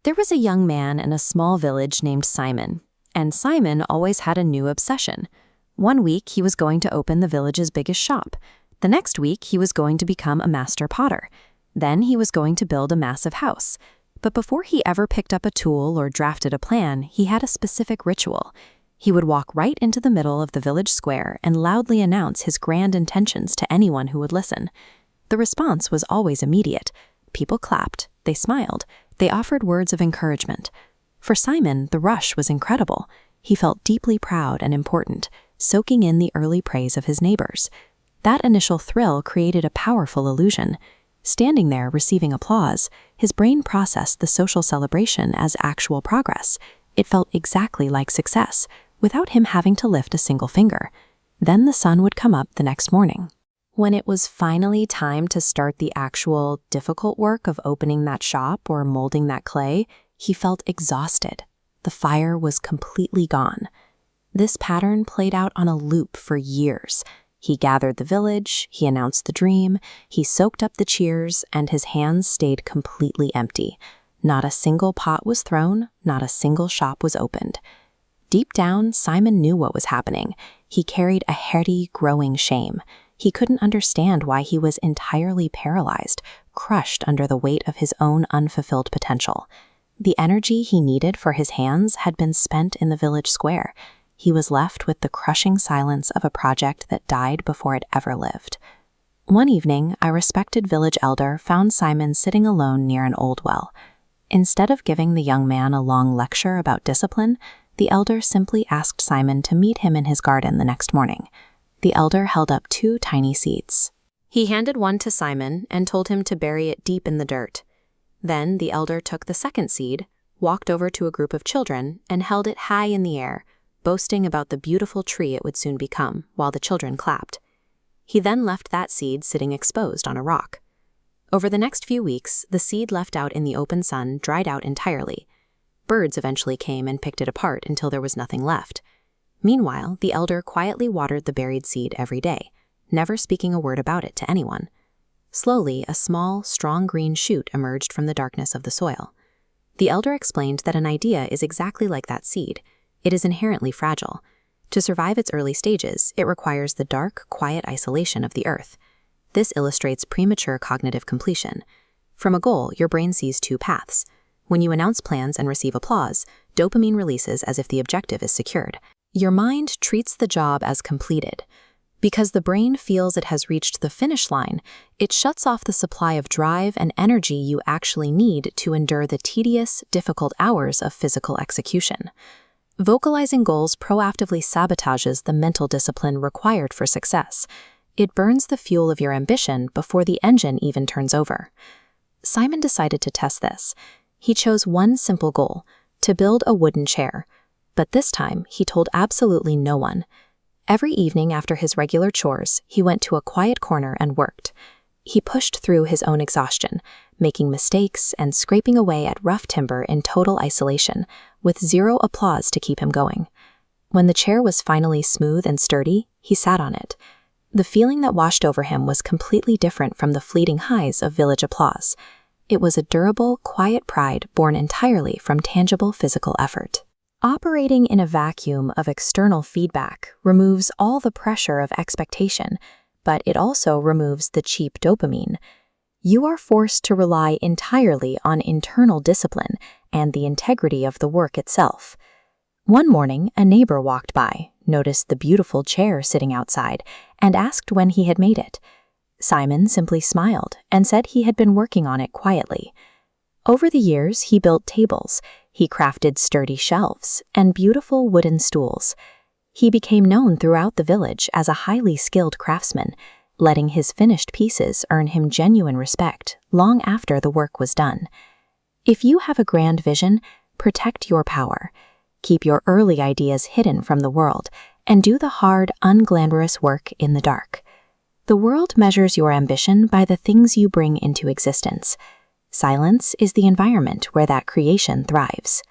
There was a young man in a small village named Simon, and Simon always had a new obsession. One week he was going to open the village's biggest shop. The next week he was going to become a master potter. Then he was going to build a massive house. But before he ever picked up a tool or drafted a plan, he had a specific ritual. He would walk right into the middle of the village square and loudly announce his grand intentions to anyone who would listen. The response was always immediate. People clapped, they smiled, they offered words of encouragement. For Simon, the rush was incredible. He felt deeply proud and important, soaking in the early praise of his neighbors. That initial thrill created a powerful illusion. Standing there receiving applause, his brain processed the social celebration as actual progress. It felt exactly like success, without him having to lift a single finger. Then the sun would come up the next morning. When it was finally time to start the actual difficult work of opening that shop or molding that clay, he felt exhausted. The fire was completely gone. This pattern played out on a loop for years. He gathered the village, he announced the dream, he soaked up the cheers, and his hands stayed completely empty. Not a single pot was thrown, not a single shop was opened. Deep down, Simon knew what was happening. He carried a heady, growing shame. He couldn't understand why he was entirely paralyzed, crushed under the weight of his own unfulfilled potential. The energy he needed for his hands had been spent in the village square. He was left with the crushing silence of a project that died before it ever lived. One evening, a respected village elder found Simon sitting alone near an old well. Instead of giving the young man a long lecture about discipline, the elder simply asked Simon to meet him in his garden the next morning. The elder held up 2 tiny seeds. He handed one to Simon and told him to bury it deep in the dirt. Then the elder took the second seed, walked over to a group of children, and held it high in the air, boasting about the beautiful tree it would soon become, while the children clapped. He then left that seed sitting exposed on a rock. Over the next few weeks, the seed left out in the open sun dried out entirely. Birds eventually came and picked it apart until there was nothing left. Meanwhile, the elder quietly watered the buried seed every day, never speaking a word about it to anyone. Slowly, a small, strong green shoot emerged from the darkness of the soil. The elder explained that an idea is exactly like that seed. It is inherently fragile. To survive its early stages, it requires the dark, quiet isolation of the earth. This illustrates premature cognitive completion. From a goal, your brain sees 2 paths. When you announce plans and receive applause, dopamine releases as if the objective is secured. Your mind treats the job as completed. Because the brain feels it has reached the finish line, it shuts off the supply of drive and energy you actually need to endure the tedious, difficult hours of physical execution. Vocalizing goals proactively sabotages the mental discipline required for success. It burns the fuel of your ambition before the engine even turns over. Simon decided to test this. He chose one simple goal: to build a wooden chair. But this time, he told absolutely no one. Every evening after his regular chores, he went to a quiet corner and worked. He pushed through his own exhaustion, making mistakes and scraping away at rough timber in total isolation, with 0 applause to keep him going. When the chair was finally smooth and sturdy, he sat on it. The feeling that washed over him was completely different from the fleeting highs of village applause. It was a durable, quiet pride born entirely from tangible physical effort. Operating in a vacuum of external feedback removes all the pressure of expectation, but it also removes the cheap dopamine. You are forced to rely entirely on internal discipline and the integrity of the work itself. One morning, a neighbor walked by, noticed the beautiful chair sitting outside, and asked when he had made it. Simon simply smiled and said he had been working on it quietly. Over the years, he built tables, he crafted sturdy shelves, and beautiful wooden stools. He became known throughout the village as a highly skilled craftsman, letting his finished pieces earn him genuine respect long after the work was done. If you have a grand vision, protect your power. Keep your early ideas hidden from the world, and do the hard, unglamorous work in the dark. The world measures your ambition by the things you bring into existence. Silence is the environment where that creation thrives.